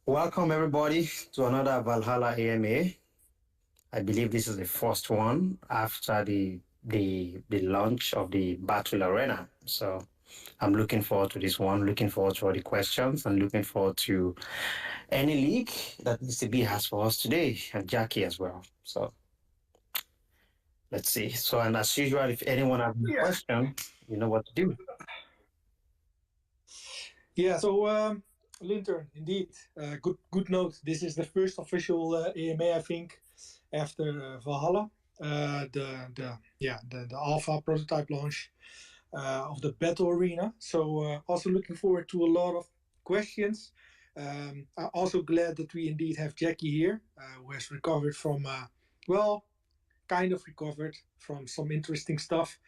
Welcome everybody to another Valhalla AMA. I believe this is the first one after the launch of the Battle Arena. So I'm looking forward to this one, looking forward to all the questions, and looking forward to any league that ECB has for us today, and Jackie as well. So let's see. So, and as usual, if anyone has a Yeah, question, you know what to do. yeah. So, Linton, indeed, good note. This is the first official AMA, I think, after Valhalla, the alpha prototype launch of the battle arena. So, also looking forward to a lot of questions. I'm also glad that we indeed have Jackie here, who has recovered from, well, kind of recovered from some interesting stuff.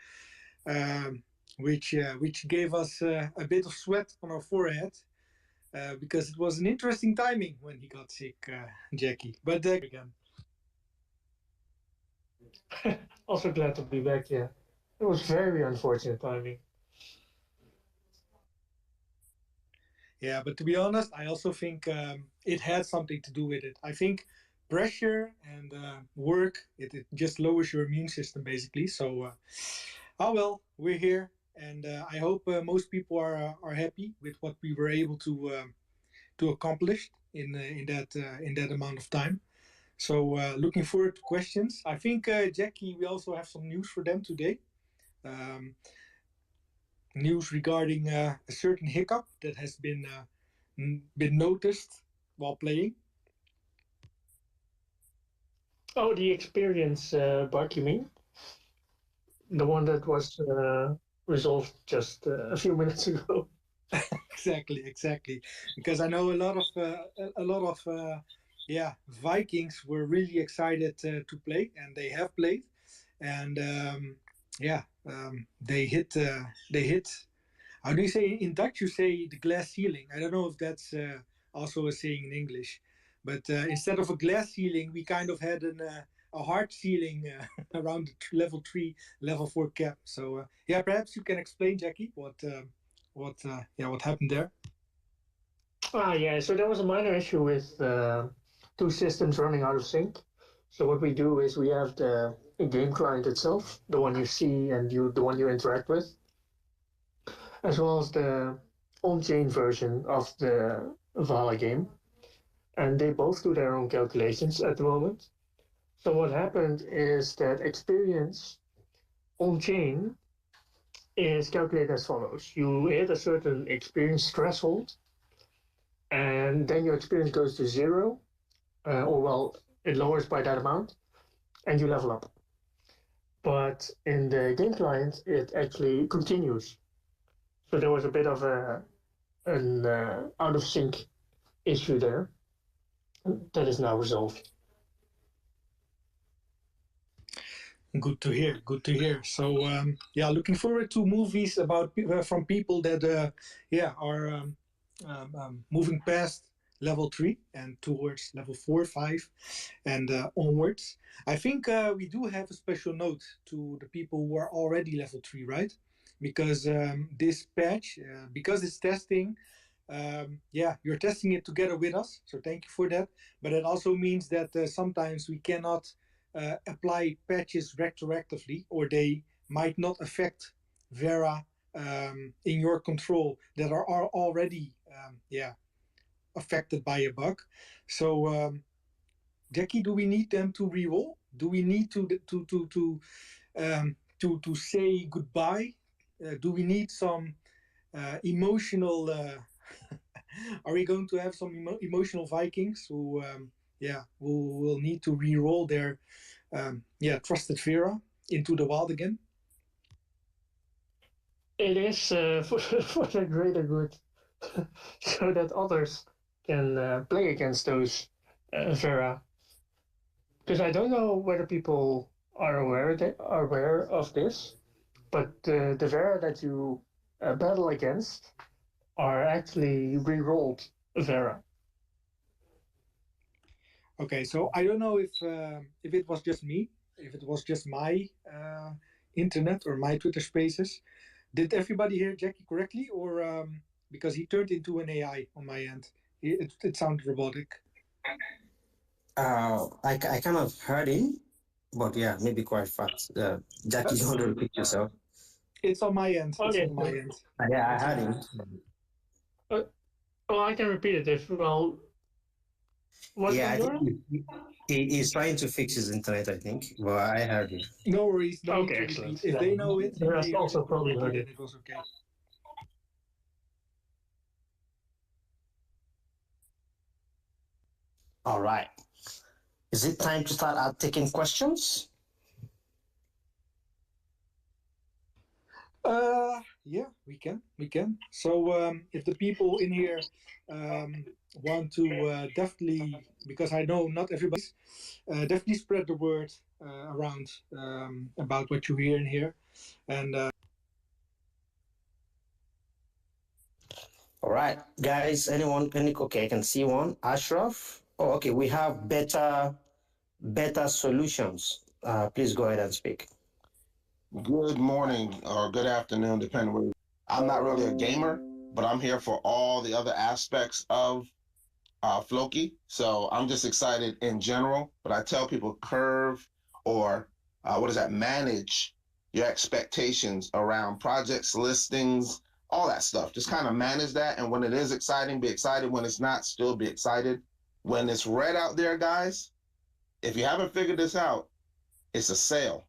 Um, which gave us a bit of sweat on our forehead because it was an interesting timing when he got sick, Jackie. But again, Also glad to be back, yeah. It was very unfortunate timing. yeah. But to be honest, I also think it had something to do with it. I think pressure and work it just lowers your immune system basically. So, oh well, we're here, and I hope most people are happy with what we were able to accomplish in that amount of time. So looking forward to questions. I think Jackie, we also have some news for them today. Um, News regarding a certain hiccup that has been noticed while playing. Oh, the experience bug, you mean? The one that was resolved just a few minutes ago. Exactly. Because I know a lot of yeah, Vikings were really excited to play, and they have played, and yeah, they hit. How do you say in Dutch? You say the glass ceiling. I don't know if that's also a saying in English, but instead of a glass ceiling, we kind of had a hard ceiling around the level 3, level 4 cap. So yeah, perhaps you can explain, Jackie, what happened there. Ah, yeah, so there was a minor issue with two systems running out of sync. So what we do is we have the game client itself, the one you see and the one you interact with, as well as the on-chain version of the Valhalla game. And they both do their own calculations at the moment. So what happened is that experience on chain is calculated as follows. You hit a certain experience threshold, and then your experience goes to zero, or well, it lowers by that amount, and you level up. But in the game client, it actually continues. So there was a bit of an out of sync issue there that is now resolved. Good to hear. Good to hear. So yeah, looking forward to movies about from people that yeah are moving past level 3 and towards level 4, 5, and onwards. I think we do have a special note to the people who are already level 3, right? Because this patch, because it's testing. Yeah, you're testing it together with us, so thank you for that. But it also means that sometimes we cannot apply patches retroactively, or they might not affect Vera in your control that are already yeah, affected by a bug. So Jackie, do we need them to re-roll? Do we need to say goodbye? Do we need some emotional? Are we going to have some emotional Vikings who, yeah, will need to re-roll their, yeah, trusted Vera into the wild again? It is for the greater good, so that others can play against those Vera. Because I don't know whether people are aware of this, but the Vera that you battle against are actually re-rolled Vera. Okay, so I don't know if it was just me, if it was just my internet or my Twitter Spaces. Did everybody hear Jackie correctly, or because he turned into an AI on my end? It sounded robotic. I kind of heard him, but yeah, maybe quite fast. Jackie, you want to repeat yourself? It's on my end. It's Okay. on my end. Yeah, I heard him. Well, I can repeat it if well. What Yeah, I was yours? think he's trying to fix his internet, I think, but I heard him. No worries. No need Okay, to excellent. repeat. If they know it, The and rest they heard also it probably correctly, heard then it. it was okay. All right. Is it time to start taking questions? Yeah, we can. So if the people in here want to definitely, because I know not everybody's, definitely spread the word around about what you hear in here, and All right, guys. Anyone? Okay, I can see one. Ashraf. Oh, okay. We have better solutions. Please go ahead and speak. Good morning or good afternoon, depending where. I'm not really a gamer, but I'm here for all the other aspects of Floki. So I'm just excited in general. But I tell people curve or what is that? Manage your expectations around projects, listings, all that stuff. Just kind of manage that. And when it is exciting, be excited. When it's not, still be excited. When it's red out there, guys, if you haven't figured this out, it's a sale.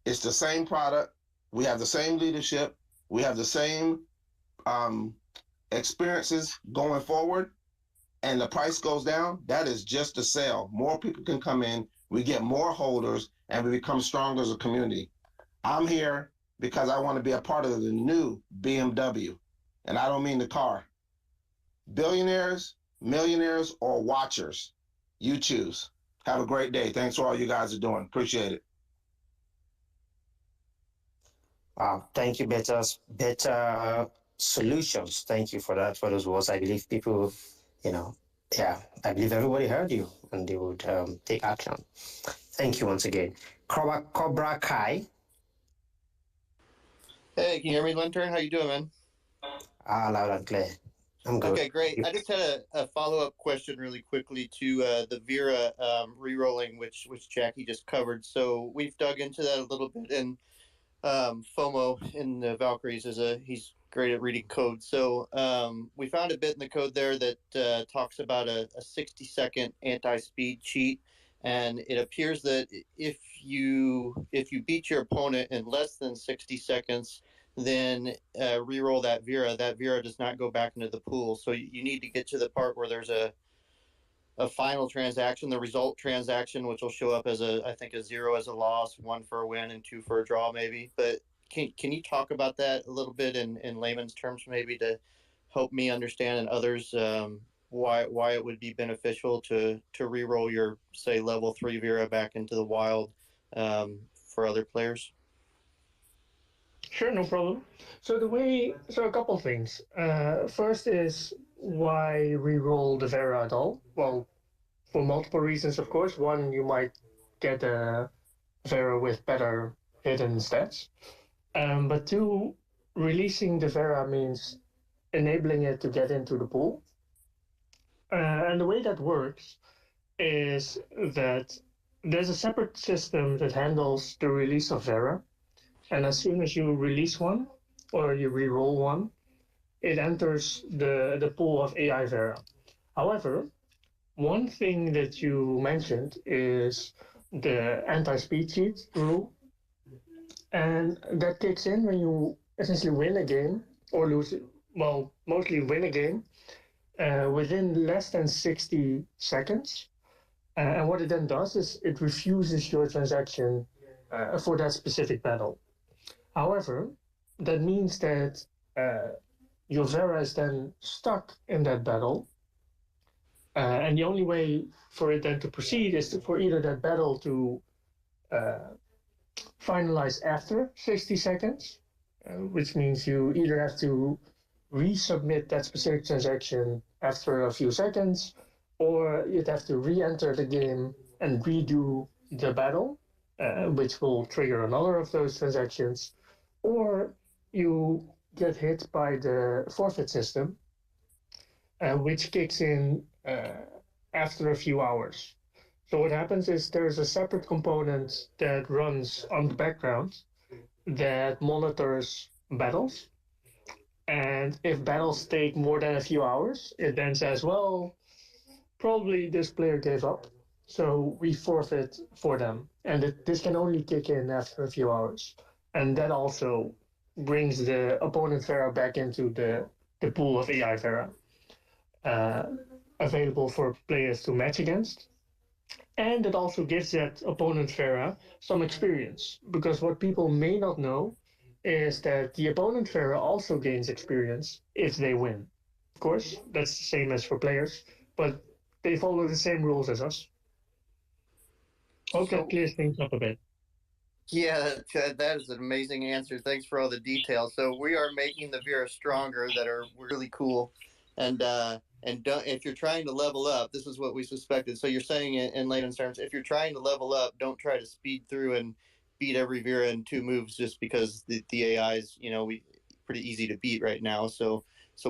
It's the same product. We have the same leadership. We have the same experiences going forward, and the price goes down. That is just a sale. More people can come in. We get more holders, and we become stronger as a community. I'm here because I want to be a part of the new BMW, and I don't mean the car. Billionaires, millionaires, or watchers, you choose. Have a great day. Thanks for all you guys are doing. Appreciate it. Wow, thank you, better solutions. Thank you for that, for those words. I believe people, yeah, I believe everybody heard you and they would take action. Thank you once again. Cobra Kai. Hey, can you hear me, Lintern? How you doing, man? Loud and clear. I'm good. Okay, great. I just had a follow-up question really quickly to the Vera re-rolling, which Jackie just covered. So we've dug into that a little bit, and FOMO in the Valkyries he's great at reading code. So we found a bit in the code there that talks about a 60-second anti-speed cheat, and it appears that if you beat your opponent in less than 60 seconds, then re-roll that Vera. That Vera does not go back into the pool. So you need to get to the part where there's a final transaction, the result transaction, which will show up as I think a 0 as a loss, 1 for a win, and 2 for a draw, maybe. But can you talk about that a little bit in layman's terms, maybe, to help me understand and others why it would be beneficial to re-roll your, say, level 3 Vera back into the wild for other players? Sure, no problem. So a couple things. First is why re-roll the Vera at all? Well, for multiple reasons, of course. One, you might get a Vera with better hidden stats. But two, releasing the Vera means enabling it to get into the pool. And the way that works is that there's a separate system that handles the release of Vera. And as soon as you release one or you re-roll one, it enters the pool of AI Vera. However, one thing that you mentioned is the anti-speed cheat rule, and that kicks in when you essentially win a game or lose it. Well, mostly win a game within less than 60 seconds. And what it then does is it refuses your transaction for that specific battle. However, that means that your Vera is then stuck in that battle. And the only way for it then to proceed is for either that battle to finalize after 60 seconds, which means you either have to resubmit that specific transaction after a few seconds, or you'd have to re-enter the game and redo the battle, which will trigger another of those transactions, or you get hit by the forfeit system, which kicks in after a few hours. So what happens is there's a separate component that runs on the background that monitors battles. And if battles take more than a few hours, it then says, well, probably this player gave up. So we forfeit for them. And this can only kick in after a few hours. And that also brings the opponent Vera back into the pool of AI Vera uh, available for players to match against. And it also gives that opponent Vera some experience. Because what people may not know is that the opponent Vera also gains experience if they win. Of course, that's the same as for players, but they follow the same rules as us. Hope that clears things up a bit. Yeah, that is an amazing answer. Thanks for all the details. So we are making the Vera stronger that are really cool, and don't, if you're trying to level up, this is what we suspected. So you're saying in layman's terms, if you're trying to level up, don't try to speed through and beat every Vera in 2 moves just because the AI is pretty easy to beat right now. So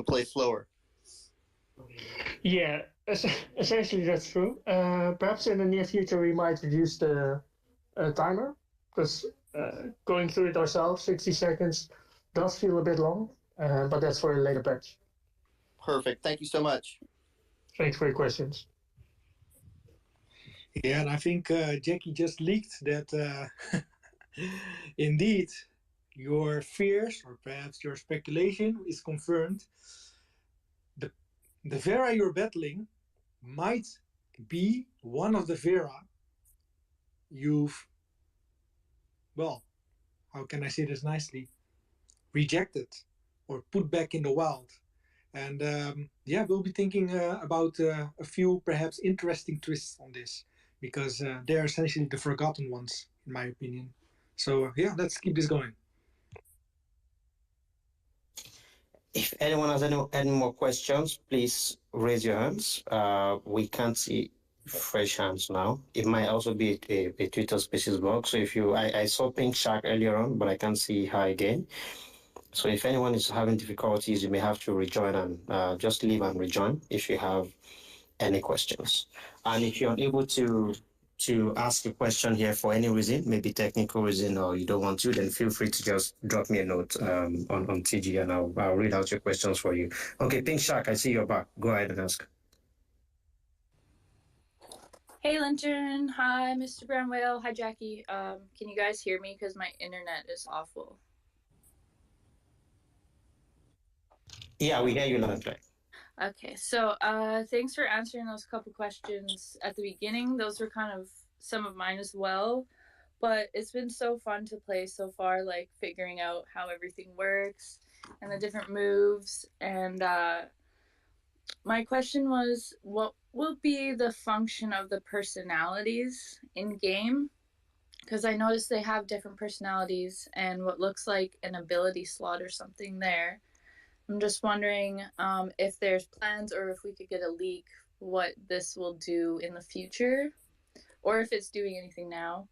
play slower. Yeah, essentially that's true. Perhaps in the near future we might reduce the timer because going through it ourselves, 60 seconds does feel a bit long, but that's for a later patch. Perfect. Thank you so much. Thanks for your questions. Yeah, and I think Jackie just leaked that indeed your fears or perhaps your speculation is confirmed. The Vera you're battling might be one of the Vera you've, well, how can I say this nicely, rejected or put back in the wild. And yeah, we'll be thinking about a few perhaps interesting twists on this because they're essentially the forgotten ones, in my opinion. So yeah, let's keep this going. If anyone has any more questions, please raise your hands. We can't see fresh hands now. It might also be a Twitter Spaces box. So if you, I saw Pink Shark earlier on, but I can't see her again. So if anyone is having difficulties, you may have to rejoin and just leave and rejoin if you have any questions. And if you're unable to ask a question here for any reason, maybe technical reason, or you don't want to, then feel free to just drop me a note on TG and I'll read out your questions for you. Okay, Pink Shark, I see you're back. Go ahead and ask. Hey, Lantern. Hi, Mr. Brown Whale. Hi, Jackie. Can you guys hear me? Because my internet is awful. Yeah, we hear you loud and clear. Okay, so thanks for answering those couple questions at the beginning. Those were kind of some of mine as well. But it's been so fun to play so far, like figuring out how everything works and the different moves. And my question was, what will be the function of the personalities in game? Because I noticed they have different personalities and what looks like an ability slot or something there. I'm just wondering if there's plans or if we could get a leak what this will do in the future or if it's doing anything now.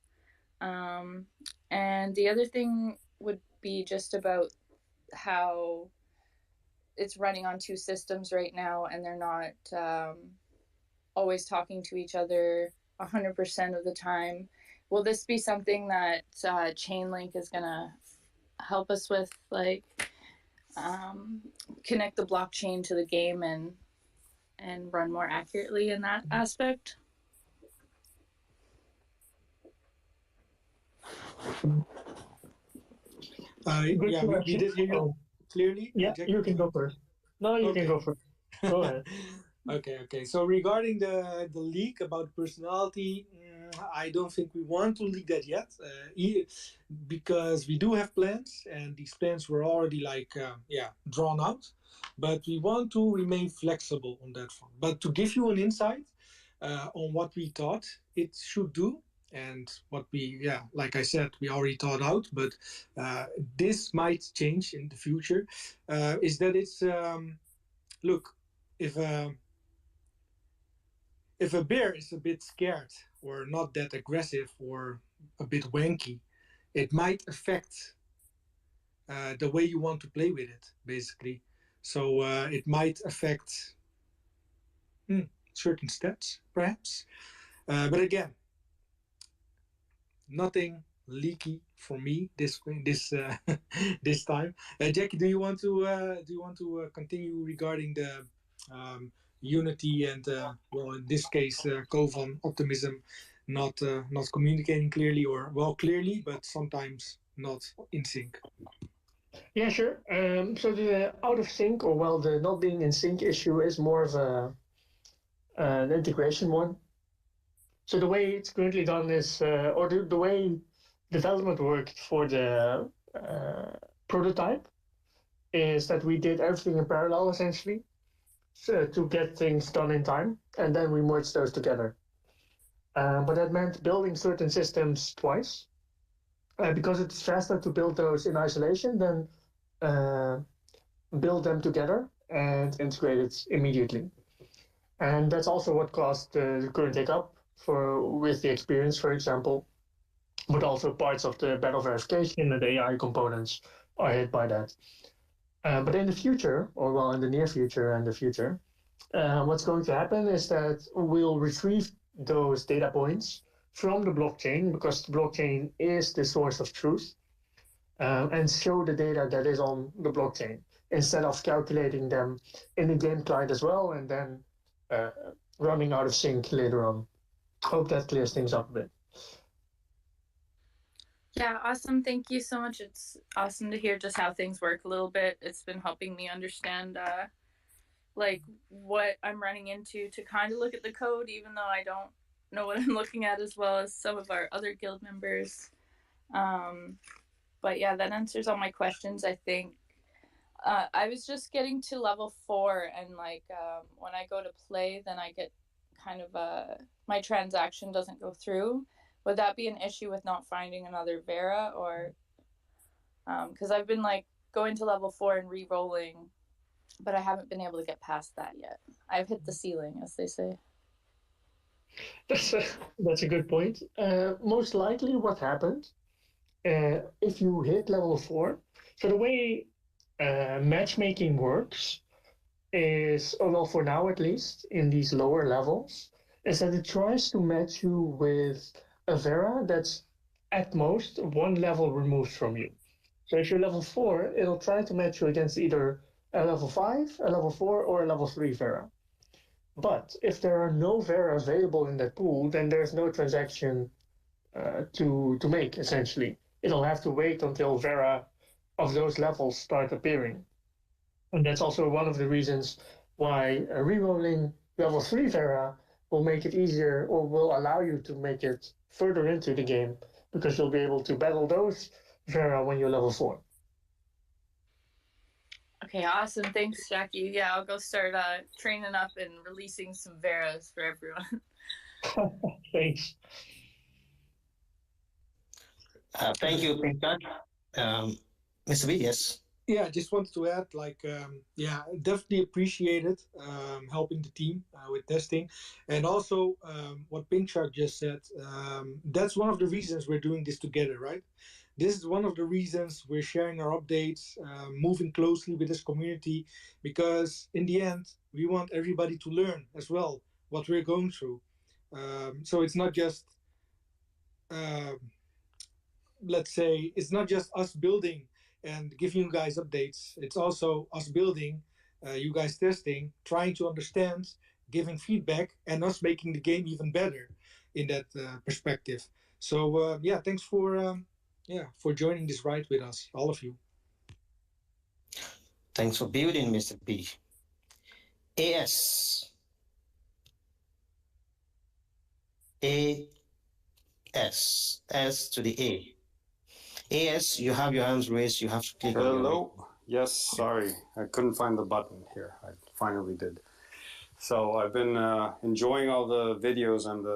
And the other thing would be just about how it's running on 2 systems right now and they're not always talking to each other 100% of the time. Will this be something that Chainlink is going to help us with, like connect the blockchain to the game and run more accurately in that aspect? Yeah, we did hear you clearly. Yeah, Jackie? you can go first. No, you can go first. Go ahead. Okay. So regarding the leak about personality, I don't think we want to leak that yet, because we do have plans, and these plans were already drawn out. But we want to remain flexible on that front. But to give you an insight on what we thought it should do, and what like I said, we already thought out, but this might change in the future, is that it's look, if a bear is a bit scared or not that aggressive or a bit wanky, it might affect the way you want to play with it, basically. So it might affect certain stats, perhaps. But again, nothing leaky for me this this time. Jackie, do you want to continue regarding the unity and well, in this case, Kovan optimism, not communicating clearly, or well, clearly, but sometimes not in sync. Yeah, sure. So the out of sync, or well, the not being in sync issue is more of an integration one. So the way it's currently done is, or the way development worked for the prototype is that we did everything in parallel essentially, so to get things done in time, and then we merged those together. But that meant building certain systems twice, because it's faster to build those in isolation than build them together and integrate it immediately. And that's also what caused the current hiccup with the experience, for example, but also parts of the battle verification and the AI components are hit by that. But in the future, or well, in the near future and the future, what's going to happen is that we'll retrieve those data points from the blockchain, because the blockchain is the source of truth, and show the data that is on the blockchain instead of calculating them in the game client as well and then running out of sync later on. Hope that clears things up a bit. Yeah, awesome. Thank you so much. It's awesome to hear just how things work a little bit. It's been helping me understand like what I'm running into, to kind of look at the code, even though I don't know what I'm looking at as well as some of our other guild members. But yeah, that answers all my questions, I think. I was just getting to level 4, and like when I go to play, then I get kind of my transaction doesn't go through. Would that be an issue with not finding another Vera, or because I've been like going to level 4 and re-rolling, but I haven't been able to get past that yet. I've hit the ceiling, as they say. That's a good point. Most likely what happened, if you hit level 4, so the way matchmaking works is, or well, for now at least, in these lower levels, is that it tries to match you with a Vera that's at most one level removed from you. So if you're level 4, it'll try to match you against either a level 5, a level 4, or a level 3 Vera. But if there are no Vera available in that pool, then there's no transaction to make, essentially. It'll have to wait until Vera of those levels start appearing. And that's also one of the reasons why rerolling level 3 Vera will make it easier, or will allow you to make it further into the game, because you'll be able to battle those Vera when you're level 4. Okay, awesome. Thanks, Jackie. Yeah, I'll go start training up and releasing some Veras for everyone. Thanks. Thank you, Pinkan. Mr. B, yes. Yeah, I just wanted to add, like, yeah, definitely appreciated helping the team with testing. And also, what Pink Shark just said, that's one of the reasons we're doing this together, right? This is one of the reasons we're sharing our updates, moving closely with this community, because in the end, we want everybody to learn as well what we're going through. So it's not just, let's say, it's not just us building and giving you guys updates. It's also us building, you guys testing, trying to understand, giving feedback, and us making the game even better in that perspective. So yeah, thanks for joining this ride with us, all of you. Thanks for building, Mr. B. AS. S to the A. AS, you have your hands raised. You have to click on your Hello. Yes, sorry. I couldn't find the button here. I finally did. So I've been enjoying all the videos and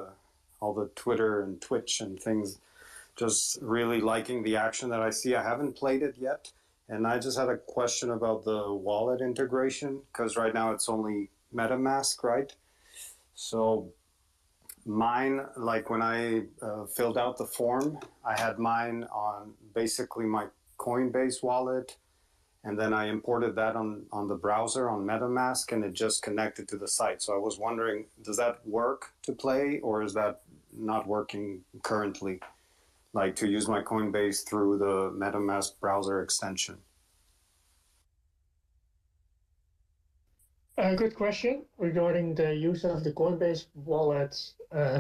all the Twitter and Twitch and things. Just really liking the action that I see. I haven't played it yet. And I just had a question about the wallet integration, because right now it's only MetaMask, right? So mine, like when I filled out the form, I had mine on basically my Coinbase wallet, and then I imported that on the browser on MetaMask, and it just connected to the site. So I was wondering, does that work to play, or is that not working currently? Like to use my Coinbase through the MetaMask browser extension? Good question regarding the use of the Coinbase wallet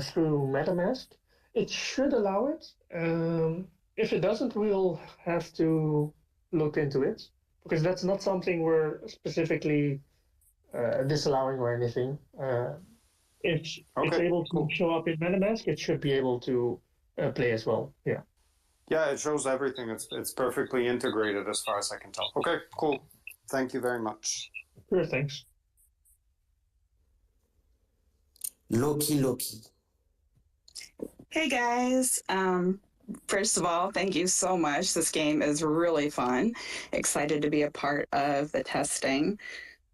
through MetaMask. It should allow it. If it doesn't, we'll have to look into it because that's not something we're specifically disallowing or anything. If it's able to show up in MetaMask, it should be able to play as well. Yeah. Yeah, it shows everything. It's perfectly integrated as far as I can tell. Okay, cool. Thank you very much. Sure, thanks. Loki. Hey guys. First of all, thank you so much. This game is really fun. Excited to be a part of the testing.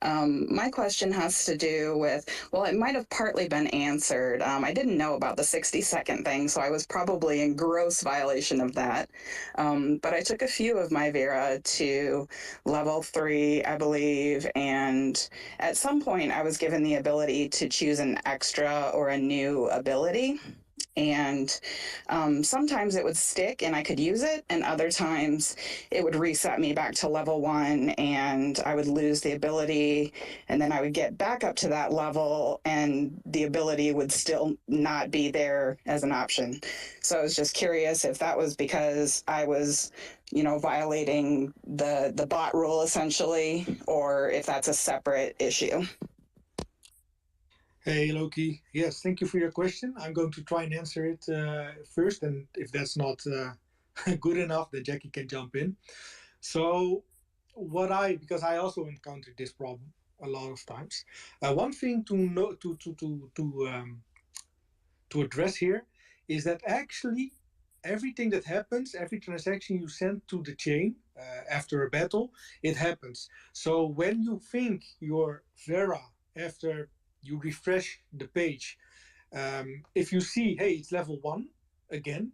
My question has to do with, well, it might have partly been answered. I didn't know about the 60-second thing, so I was probably in gross violation of that. But I took a few of my Vera to level 3, I believe, and at some point I was given the ability to choose an extra or a new ability. And sometimes it would stick and I could use it, and other times it would reset me back to level 1 and I would lose the ability, and then I would get back up to that level and the ability would still not be there as an option. So I was just curious if that was because I was, violating the bot rule essentially, or if that's a separate issue. Hey, Loki. Yes, thank you for your question. I'm going to try and answer it first, and if that's not good enough, then Jackie can jump in. So, because I also encountered this problem a lot of times. One thing to address here is that actually everything that happens, every transaction you send to the chain after a battle, it happens. So when you think your Vera after you refresh the page, if you see, hey, it's level 1 again,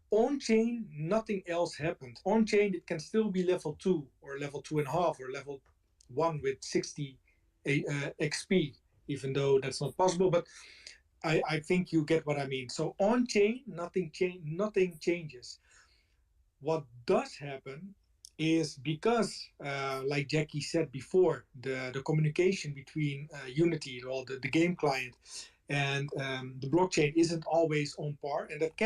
on chain, nothing else happened. On chain, it can still be level 2 or level 2.5 or level 1 with 60 XP, even though that's not possible. But I think you get what I mean. So on chain, nothing changes. What does happen is because, like Jackie said before, the communication between Unity, or the game client, and the blockchain isn't always on par, and that can